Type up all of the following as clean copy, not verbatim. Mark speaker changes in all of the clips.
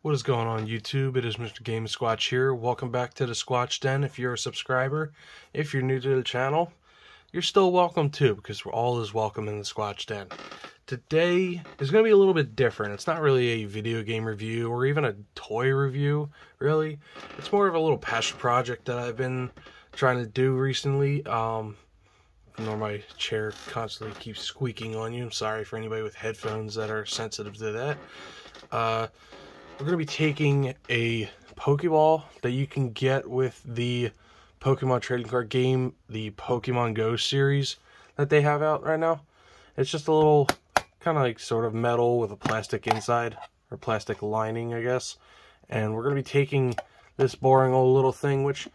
Speaker 1: What is going on YouTube? It is Mr. Game Squatch here. Welcome back to the Squatch Den. If you're a subscriber, if you're new to the channel, you're still welcome too, because all is welcome in the Squatch Den. Today is going to be a little bit different. It's not really a video game review or even a toy review, really. It's more of a little passion project that I've been trying to do recently. My chair constantly keeps squeaking on you. I'm sorry for anybody with headphones that are sensitive to that. We're going to be taking a Pokeball that you can get with the Pokemon trading card game, the Pokemon Go series that they have out right now. It's just a little kind of like sort of metal with a plastic inside, or plastic lining, I guess. And we're going to be taking this boring old little thing, which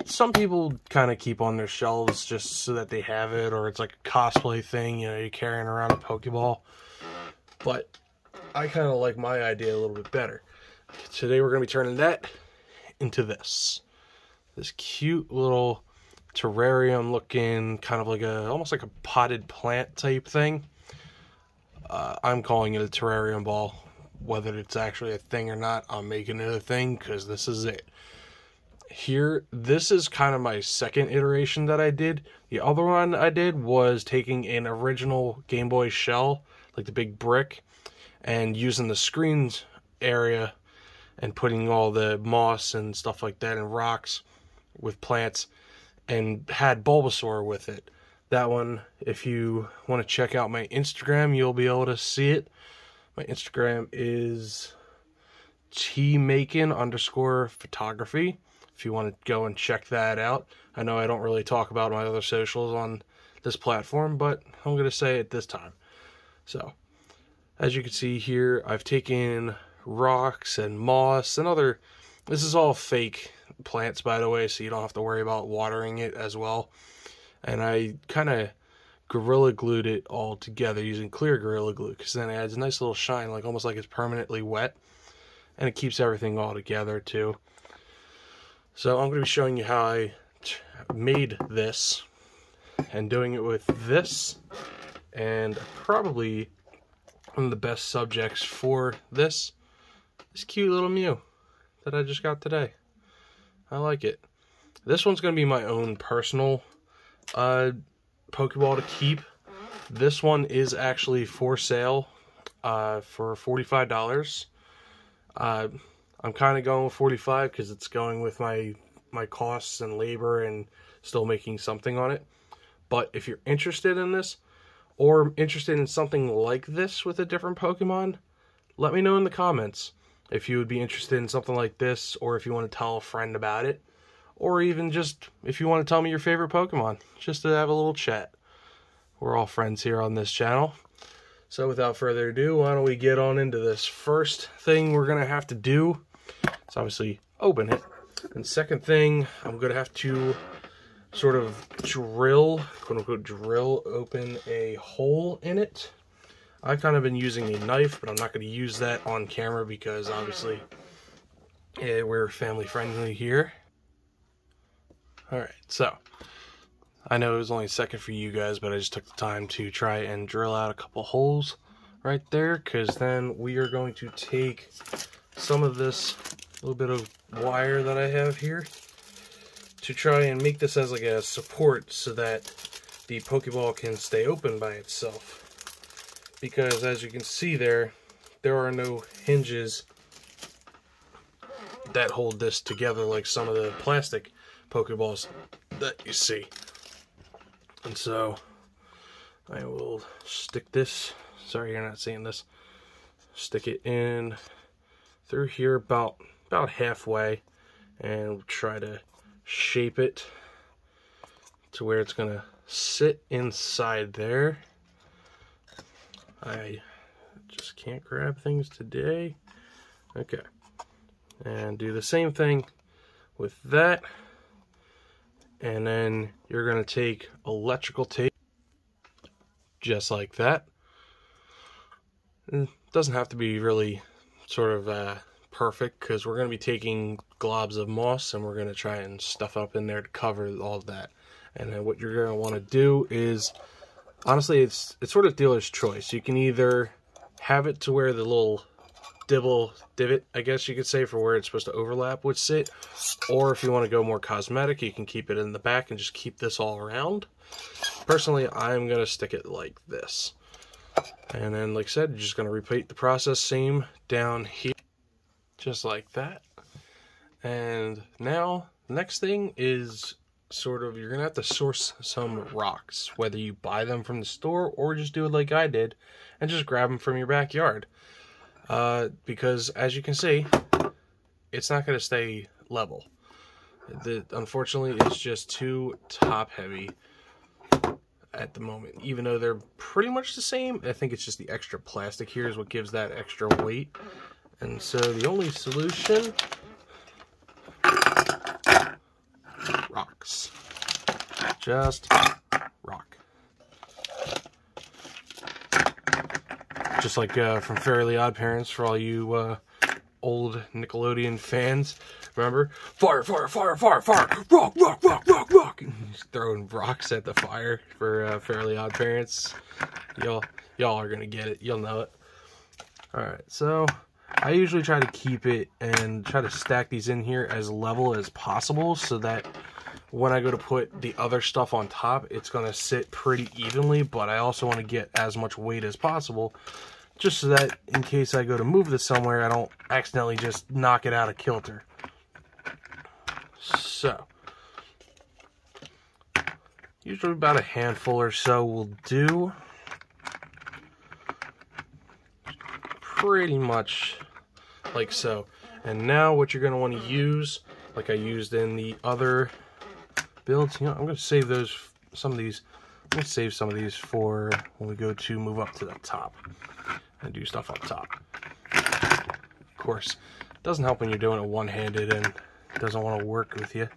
Speaker 1: some people kind of keep on their shelves just so that they have it, or it's like a cosplay thing, you know, you're carrying around a Pokeball. But I kind of like my idea a little bit better. Today we're going to be turning that into this cute little terrarium looking, kind of like almost like a potted plant type thing. I'm calling it a terrarium ball. Whether it's actually a thing or not, I'm making it a thing because this is it. Here, this is kind of my second iteration that I did. The other one I did was taking an original Game Boy shell, like the big brick, and using the screens area and putting all the moss and stuff like that and rocks with plants, and had Bulbasaur with it. That one, if you want to check out my Instagram, you'll be able to see it. My Instagram is tmakin_photography. If you want to go and check that out. I know I don't really talk about my other socials on this platform, but I'm going to say it this time. So, as you can see here, I've taken rocks and moss and other... This is all fake plants, by the way, so you don't have to worry about watering it as well. And I kind of Gorilla Glued it all together using clear Gorilla Glue, because then it adds a nice little shine, like almost like it's permanently wet. And it keeps everything all together, too. So I'm going to be showing you how I made this, and doing it with this, and probably one of the best subjects for this cute little Mew that I just got today. I like it. This one's going to be my own personal Pokeball to keep. This one is actually for sale for $45. I'm kind of going with 45 because it's going with my costs and labor and still making something on it. But if you're interested in this, or interested in something like this with a different Pokemon, let me know in the comments if you would be interested in something like this, or if you want to tell a friend about it, or even just if you want to tell me your favorite Pokemon, just to have a little chat. We're all friends here on this channel. So without further ado, why don't we get on into this. First thing we're going to have to do is obviously open it. And second thing, I'm going to have to sort of drill, quote-unquote drill, open a hole in it. I've kind of been using a knife, but I'm not going to use that on camera because obviously we're family friendly here. Alright, so I know it was only a second for you guys, but I just took the time to try and drill out a couple holes right there, because then we are going to take some of this little bit of wire that I have here to try and make this as like a support so that the Pokeball can stay open by itself. Because as you can see there are no hinges that hold this together like some of the plastic Pokeballs that you see. And so I will stick this, sorry you're not seeing this, stick it in through here about halfway, and we'll try to shape it to where it's going to sit inside there. I just can't grab things today. Okay. And do the same thing with that. And then you're going to take electrical tape, just like that. It doesn't have to be really sort of perfect, because we're going to be taking globs of moss and we're going to try and stuff up in there to cover all of that. And then what you're going to want to do is, honestly, it's sort of dealer's choice. You can either have it to where the little divot, I guess you could say, for where it's supposed to overlap would sit. Or if you want to go more cosmetic, you can keep it in the back and just keep this all around. Personally, I'm going to stick it like this. And then, like I said, you're just going to repeat the process, same down here, just like that. And now, the next thing is sort of, you're going to have to source some rocks, whether you buy them from the store or just do it like I did and just grab them from your backyard. Because, as you can see, it's not going to stay level. Unfortunately, it's just too top-heavy at the moment. Even though they're pretty much the same, I think it's just the extra plastic here is what gives that extra weight. And so the only solution... rocks. Just rock. Just like from Fairly Odd Parents, for all you old Nickelodeon fans. Remember? Fire, fire, fire, fire, fire! Rock, rock, rock, rock, rock! He's throwing rocks at the fire for Fairly Odd Parents. Y'all are gonna get it. You'll know it. Alright, so I usually try to keep it and try to stack these in here as level as possible so that when I go to put the other stuff on top, it's going to sit pretty evenly, but I also want to get as much weight as possible, just so that in case I go to move this somewhere, I don't accidentally just knock it out of kilter. So, usually about a handful or so will do. Pretty much like so. And now what you're going to want to use, like I used in the other builds, you know, I'm going to save some of these for when we go to move up to the top and do stuff up top. Of course, it doesn't help when you're doing it one-handed and it doesn't want to work with you.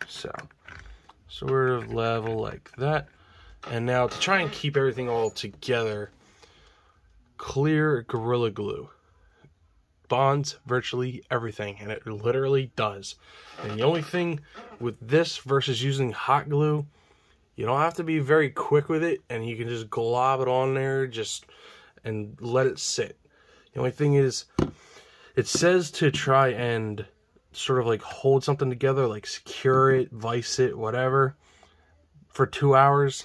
Speaker 1: So, sort of level like that. And now to try and keep everything all together, clear Gorilla Glue bonds virtually everything, and it literally does. And the only thing with this versus using hot glue, you don't have to be very quick with it, and you can just glob it on there and let it sit. The only thing is, it says to try and sort of like hold something together, like secure it, vice it, whatever, for 2 hours.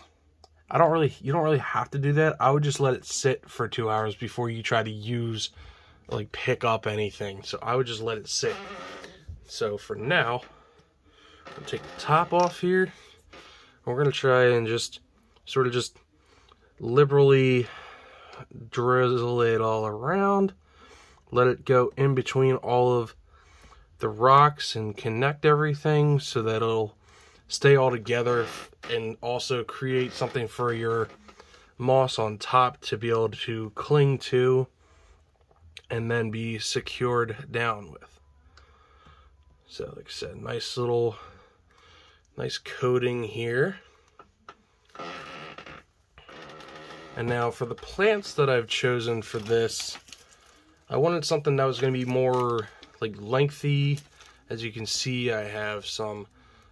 Speaker 1: You don't really have to do that. I would just let it sit for 2 hours before you try to pick up anything. So I would just let it sit. So for now, I'll take the top off here. We're going to try and just sort of just liberally drizzle it all around. Let it go in between all of the rocks and connect everything so that it'll stay all together and also create something for your moss on top to be able to cling to and then be secured down with. So like I said, nice coating here. And now for the plants that I've chosen for this, I wanted something that was going to be more like lengthy. As you can see, I have some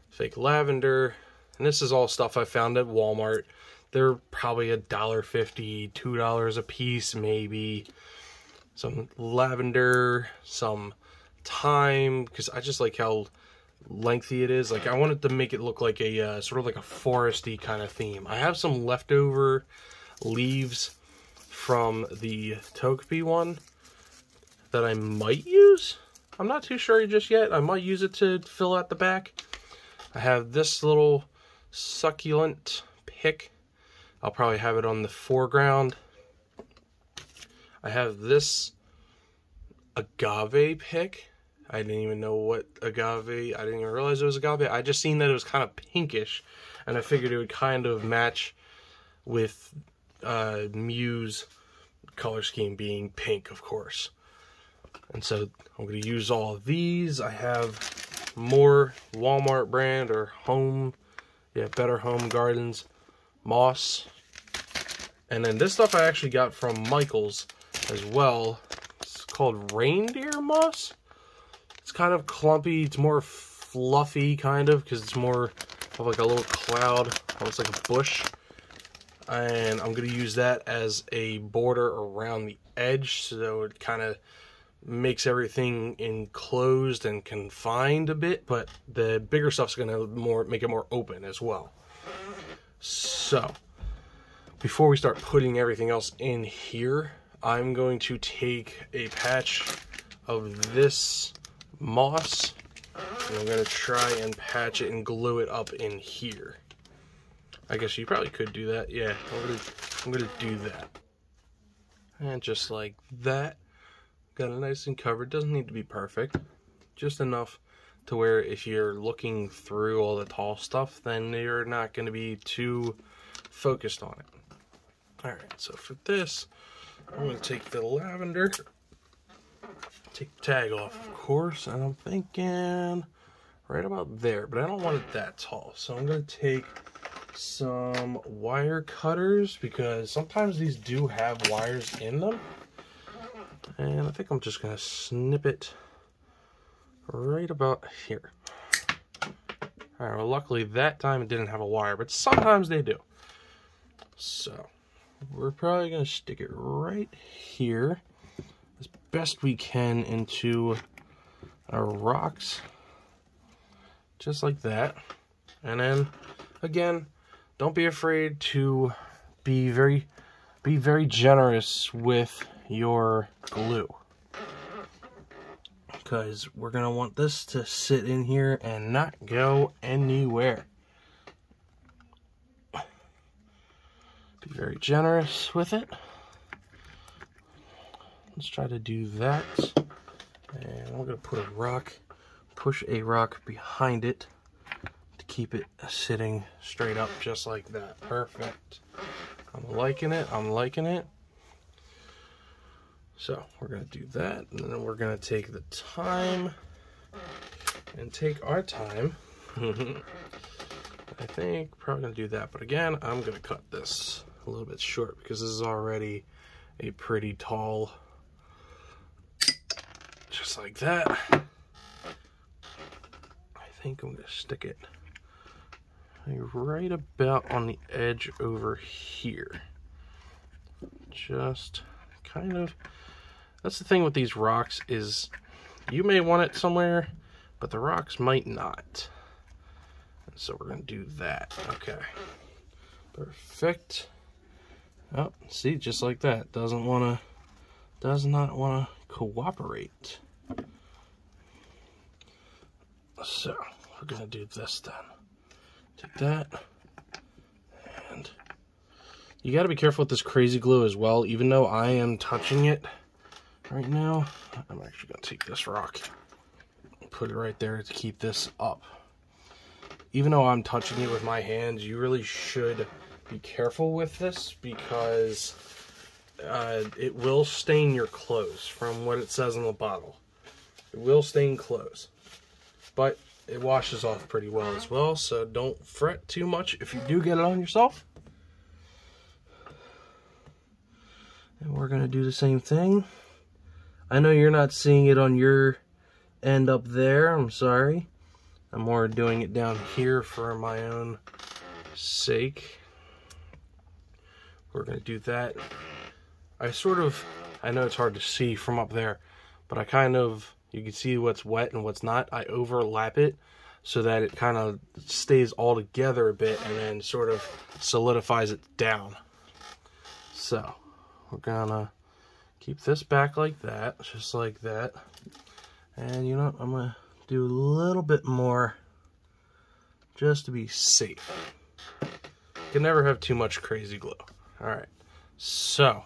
Speaker 1: fake lavender, and this is all stuff I found at Walmart. They're probably $1.50, $2 a piece maybe. Some lavender, some thyme, because I just like how lengthy it is. Like I wanted to make it look like a sort of like a foresty kind of theme. I have some leftover leaves from the Togepi one that I might use. I'm not too sure just yet. I might use it to fill out the back. I have this little succulent pick. I'll probably have it on the foreground. I have this agave pick. I didn't even know what agave, I didn't even realize it was agave. I just seen that it was kind of pinkish, and I figured it would kind of match with Mew's color scheme being pink, of course. And so I'm going to use all of these. I have more Walmart brand or Better Home Gardens moss. And then this stuff I actually got from Michael's as well. It's called reindeer moss. It's kind of clumpy. It's more fluffy kind of because it's more of like a little cloud, almost like a bush. and I'm going to use that as a border around the edge, so it kind of makes everything enclosed and confined a bit, but the bigger stuff's going to make it more open as well. So before we start putting everything else in here, I'm going to take a patch of this moss, and I'm going to try and patch it and glue it up in here. I guess you probably could do that. Yeah, I'm gonna do that. And just like that, got it nice and covered. Doesn't need to be perfect, just enough to where if you're looking through all the tall stuff, then you're not going to be too focused on it. Alright, so for this, I'm going to take the lavender, take the tag off, of course, and I'm thinking right about there, but I don't want it that tall, so I'm going to take some wire cutters, because sometimes these do have wires in them, and I think I'm just going to snip it right about here. Alright, well luckily that time it didn't have a wire, but sometimes they do. So we're probably going to stick it right here as best we can into our rocks, just like that. And then again, don't be afraid to be very generous with your glue, because we're going to want this to sit in here and not go anywhere. Be very generous with it. Let's try to do that. And I'm going to put a rock, push a rock behind it to keep it sitting straight up just like that. Perfect. I'm liking it. I'm liking it. So we're going to do that, and then we're going to take the time and take our time. I think probably going to do that, but again, I'm going to cut this a little bit short because this is already a pretty tall, just like that. I think I'm going to stick it right about on the edge over here. Just kind of, that's the thing with these rocks, is you may want it somewhere, but the rocks might not. And so we're going to do that. Okay. Perfect. Oh, see, just like that. Does not want to cooperate. So we're going to do this then. Take that. And you got to be careful with this crazy glue as well. Even though I am touching it right now, I'm actually going to take this rock and put it right there to keep this up. Even though I'm touching it with my hands, you really should be careful with this, because it will stain your clothes, from what it says on the bottle. It will stain clothes, but it washes off pretty well as well, so don't fret too much if you do get it on yourself. And we're going to do the same thing. I know you're not seeing it on your end up there, I'm sorry. I'm more doing it down here for my own sake. We're going to do that. I know it's hard to see from up there, but you can see what's wet and what's not. I overlap it so that it kind of stays all together a bit and then sort of solidifies it down. So we're gonna keep this back like that, just like that. And you know what, I'm gonna do a little bit more just to be safe. You can never have too much crazy glue. Alright, so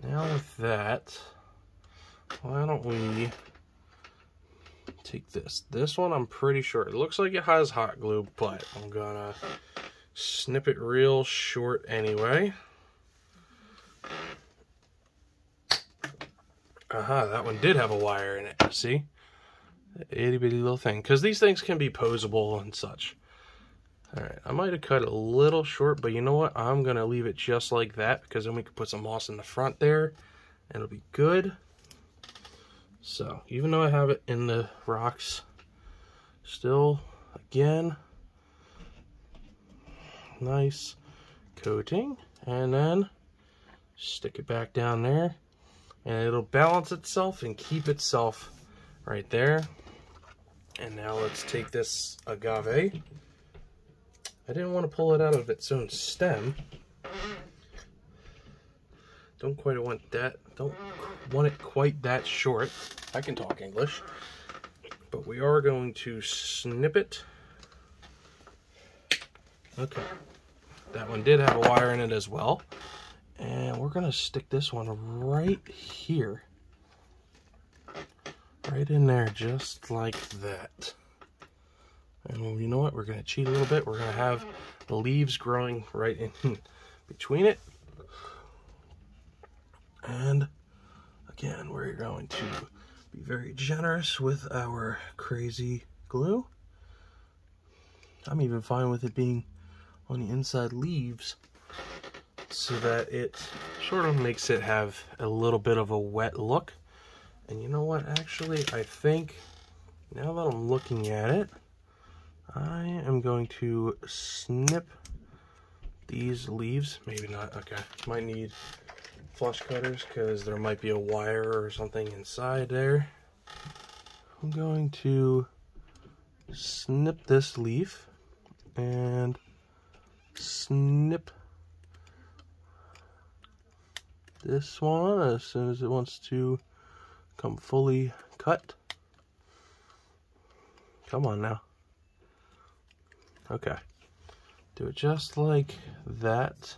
Speaker 1: now with that, why don't we take this. This one I'm pretty sure, it looks like it has hot glue, but I'm gonna snip it real short anyway. Aha, that one did have a wire in it, see? Itty bitty little thing, because these things can be posable and such. Alright, I might have cut it a little short, but you know what? I'm going to leave it just like that, because then we can put some moss in the front there, and it'll be good. So, even though I have it in the rocks, still, again, nice, coating, and then stick it back down there, and it'll balance itself and keep itself right there. And now let's take this agave. I didn't want to pull it out of its own stem. Don't want it quite that short. I can talk English. But we are going to snip it. Okay. That one did have a wire in it as well. And we're going to stick this one right here. Right in there, just like that. And you know what? We're going to cheat a little bit. We're going to have the leaves growing right in between it. And again, we're going to be very generous with our crazy glue. I'm even fine with it being on the inside leaves, so that it sort of makes it have a little bit of a wet look. And you know what, actually, I think, now that I'm looking at it, I am going to snip these leaves. Maybe not, okay. Might need flush cutters because there might be a wire or something inside there. I'm going to snip this leaf and snip this one as soon as it wants to come fully cut. Come on now. Okay. Do it just like that.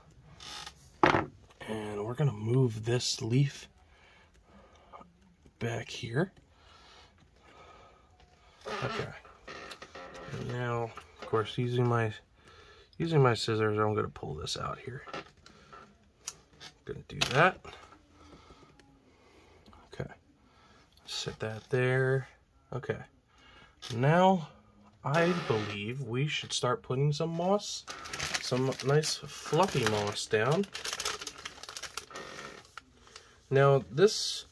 Speaker 1: And we're going to move this leaf back here. Okay. And now, of course, using my scissors, I'm going to pull this out here. Going to do that. Okay. Set that there. Okay. Now, I believe we should start putting some moss, some nice fluffy moss down. Now, this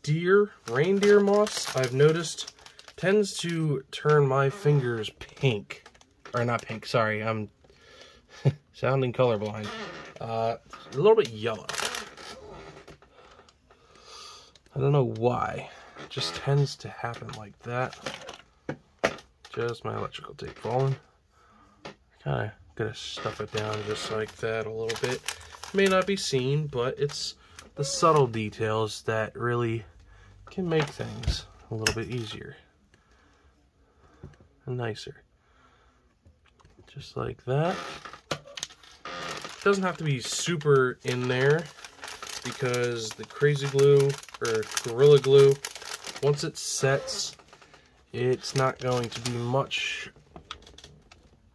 Speaker 1: reindeer moss, I've noticed, tends to turn my fingers pink. Or not pink, sorry, I'm sounding colorblind. A little bit yellow. I don't know why. It just tends to happen like that. Just my electrical tape falling. Kind of gonna stuff it down just like that a little bit. May not be seen, but it's the subtle details that really can make things a little bit easier and nicer. Just like that. Doesn't have to be super in there because the crazy glue or Gorilla Glue, once it sets, it's not going to be much,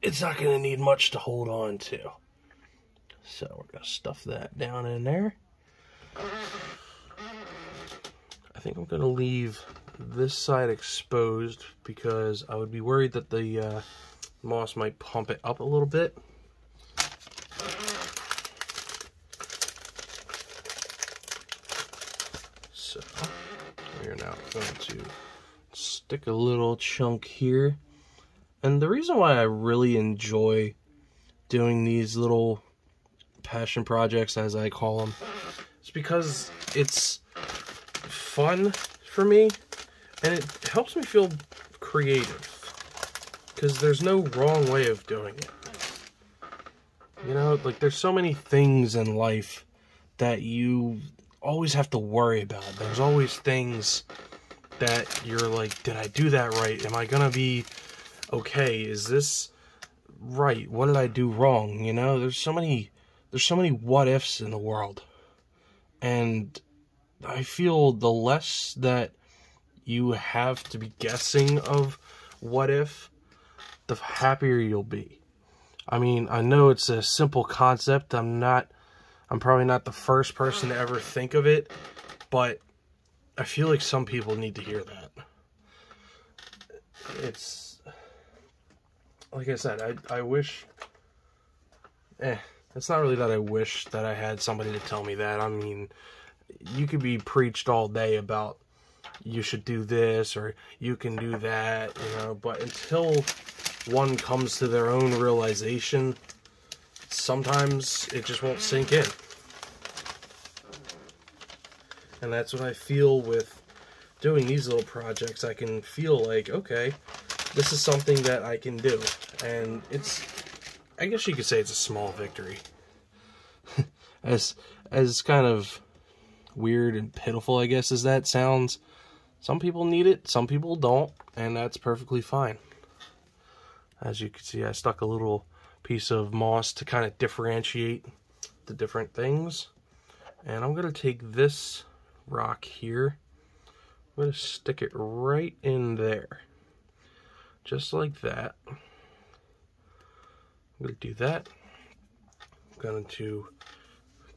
Speaker 1: it's not going to need much to hold on to. So we're going to stuff that down in there. I think I'm going to leave this side exposed because I would be worried that the moss might pump it up a little bit. So we're now going to stick a little chunk here. And the reason why I really enjoy doing these little passion projects, as I call them, is because it's fun for me and it helps me feel creative, because there's no wrong way of doing it. You know, like, there's so many things in life that you always have to worry about. There's always things that you're like, did I do that right? Am I gonna be okay? Is this right? What did I do wrong? You know, there's so many what ifs in the world. And I feel the less that you have to be guessing of what if, the happier you'll be. I mean, I know it's a simple concept. I'm probably not the first person to ever think of it, but I feel like some people need to hear that. It's, like I said, I wish, it's not really that I wish that I had somebody to tell me that. I mean, you could be preached all day about you should do this or you can do that, you know, but until one comes to their own realization, sometimes it just won't sink in. And that's what I feel with doing these little projects. I can feel like, okay, this is something that I can do. And it's, I guess you could say it's a small victory. As kind of weird and pitiful, I guess, as that sounds, some people need it, some people don't, and that's perfectly fine. As you can see, I stuck a little piece of moss to kind of differentiate the different things. And I'm going to take this rock here, I'm going to stick it right in there. Just like that. I'm going to do that. I'm going to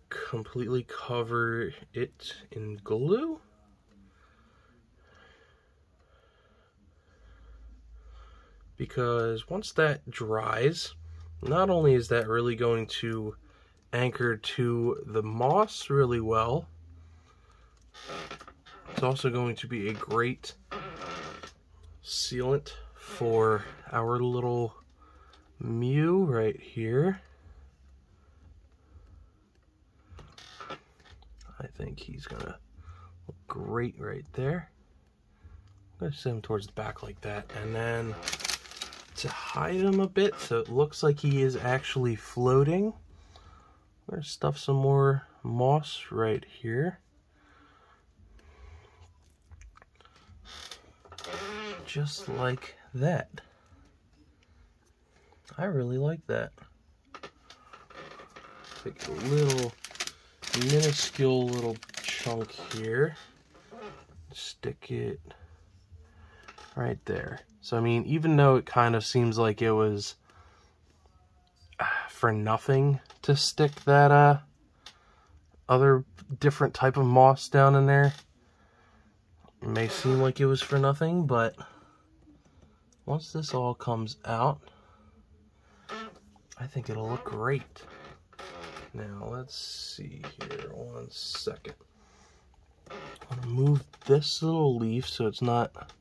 Speaker 1: completely cover it in glue. Because once that dries, not only is that really going to anchor to the moss really well, it's also going to be a great sealant for our little Mew right here. I think he's gonna look great right there. I'm gonna set him towards the back like that, and then to hide him a bit so it looks like he is actually floating, I'm gonna stuff some more moss right here. Just like that. I really like that. Take a little minuscule little chunk here, stick it right there. So I mean, even though it kind of seems like it was for nothing to stick that other different type of moss down in there, it may seem like it was for nothing, but once this all comes out, I think it'll look great. Now, let's see here, 1 second. I'm gonna move this little leaf so it's not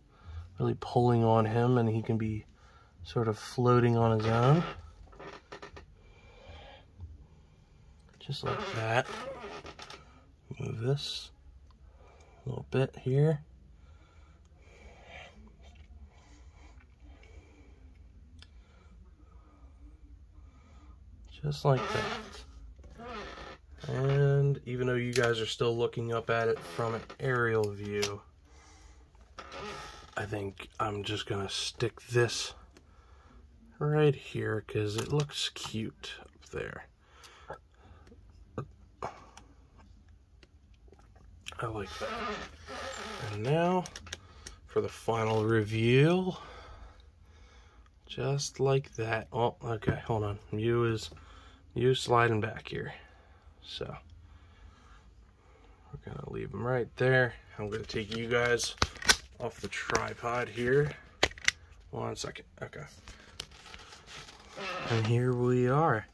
Speaker 1: really pulling on him and he can be sort of floating on his own. Just like that. Move this a little bit here. Just like that. And even though you guys are still looking up at it from an aerial view, I think I'm just gonna stick this right here because it looks cute up there. I like that. And now for the final reveal. Just like that. Oh, okay, hold on. Mew sliding back here. So we're gonna leave him right there. I'm gonna take you guys off the tripod here. 1 second. Okay. And here we are.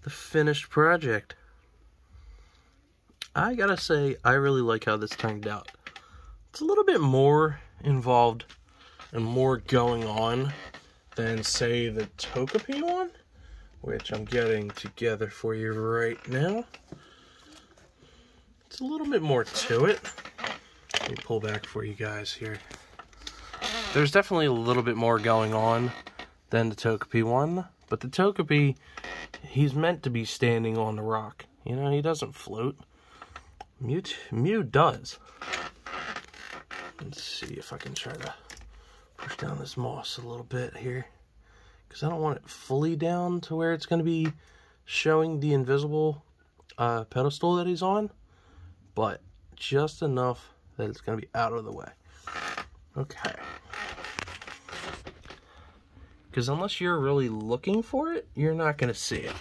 Speaker 1: The finished project. I gotta say, I really like how this turned out. It's a little bit more involved and more going on than, say, the Togepi one, which I'm getting together for you right now. It's a little bit more to it. Let me pull back for you guys here. There's definitely a little bit more going on than the Togepi one, but the Togepi, he's meant to be standing on the rock. You know, he doesn't float. Mew does. Let's see if I can try to push down this moss a little bit here, because I don't want it fully down to where it's going to be showing the invisible pedestal that he's on, but just enough that it's going to be out of the way. Okay. Because unless you're really looking for it, you're not going to see it.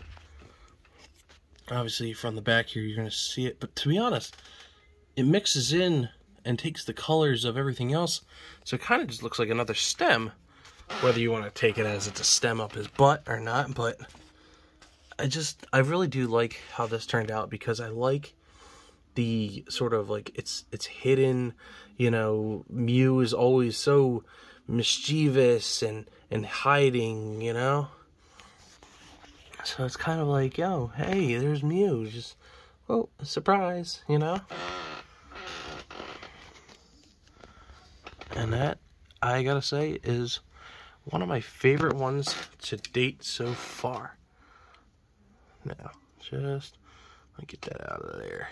Speaker 1: Obviously, from the back here, you're going to see it. But to be honest, it mixes in and takes the colors of everything else. So it kind of just looks like another stem. Whether you want to take it as it's a stem up his butt or not. But I really do like how this turned out, because I like the sort of like it's hidden, you know. Mew is always so mischievous and hiding, you know. So it's kind of like, yo, hey, there's Mew. Just, oh, surprise, you know? And that, I gotta say, is one of my favorite ones to date so far. Now, just, let me get that out of there.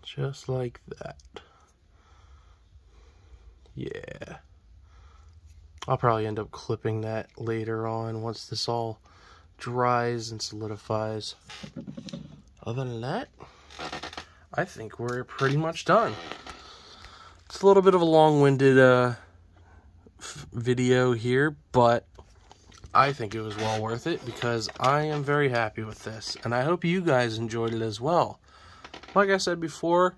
Speaker 1: Just like that. Yeah. I'll probably end up clipping that later on once this all dries and solidifies. Other than that, I think we're pretty much done. It's a little bit of a long-winded video here, but I think it was well worth it because I am very happy with this, and I hope you guys enjoyed it as well. Like I said before,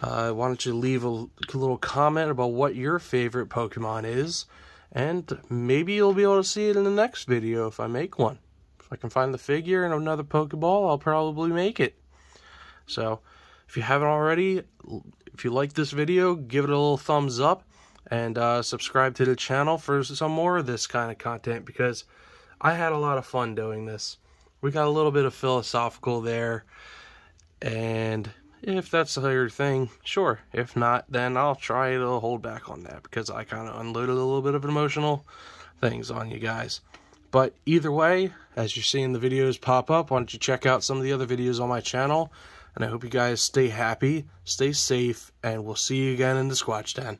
Speaker 1: why don't you leave a little comment about what your favorite Pokemon is, and maybe you'll be able to see it in the next video if I make one. If I can find the figure and another Pokeball, I'll probably make it. So, if you haven't already, if you like this video, give it a little thumbs up, and subscribe to the channel for some more of this kind of content, because I had a lot of fun doing this. We got a little bit of philosophical there, and if that's your thing, sure. If not, then I'll try to hold back on that, because I kind of unloaded a little bit of emotional things on you guys. But either way, as you're seeing the videos pop up, why don't you check out some of the other videos on my channel. And I hope you guys stay happy, stay safe, and we'll see you again in the Squatch Den.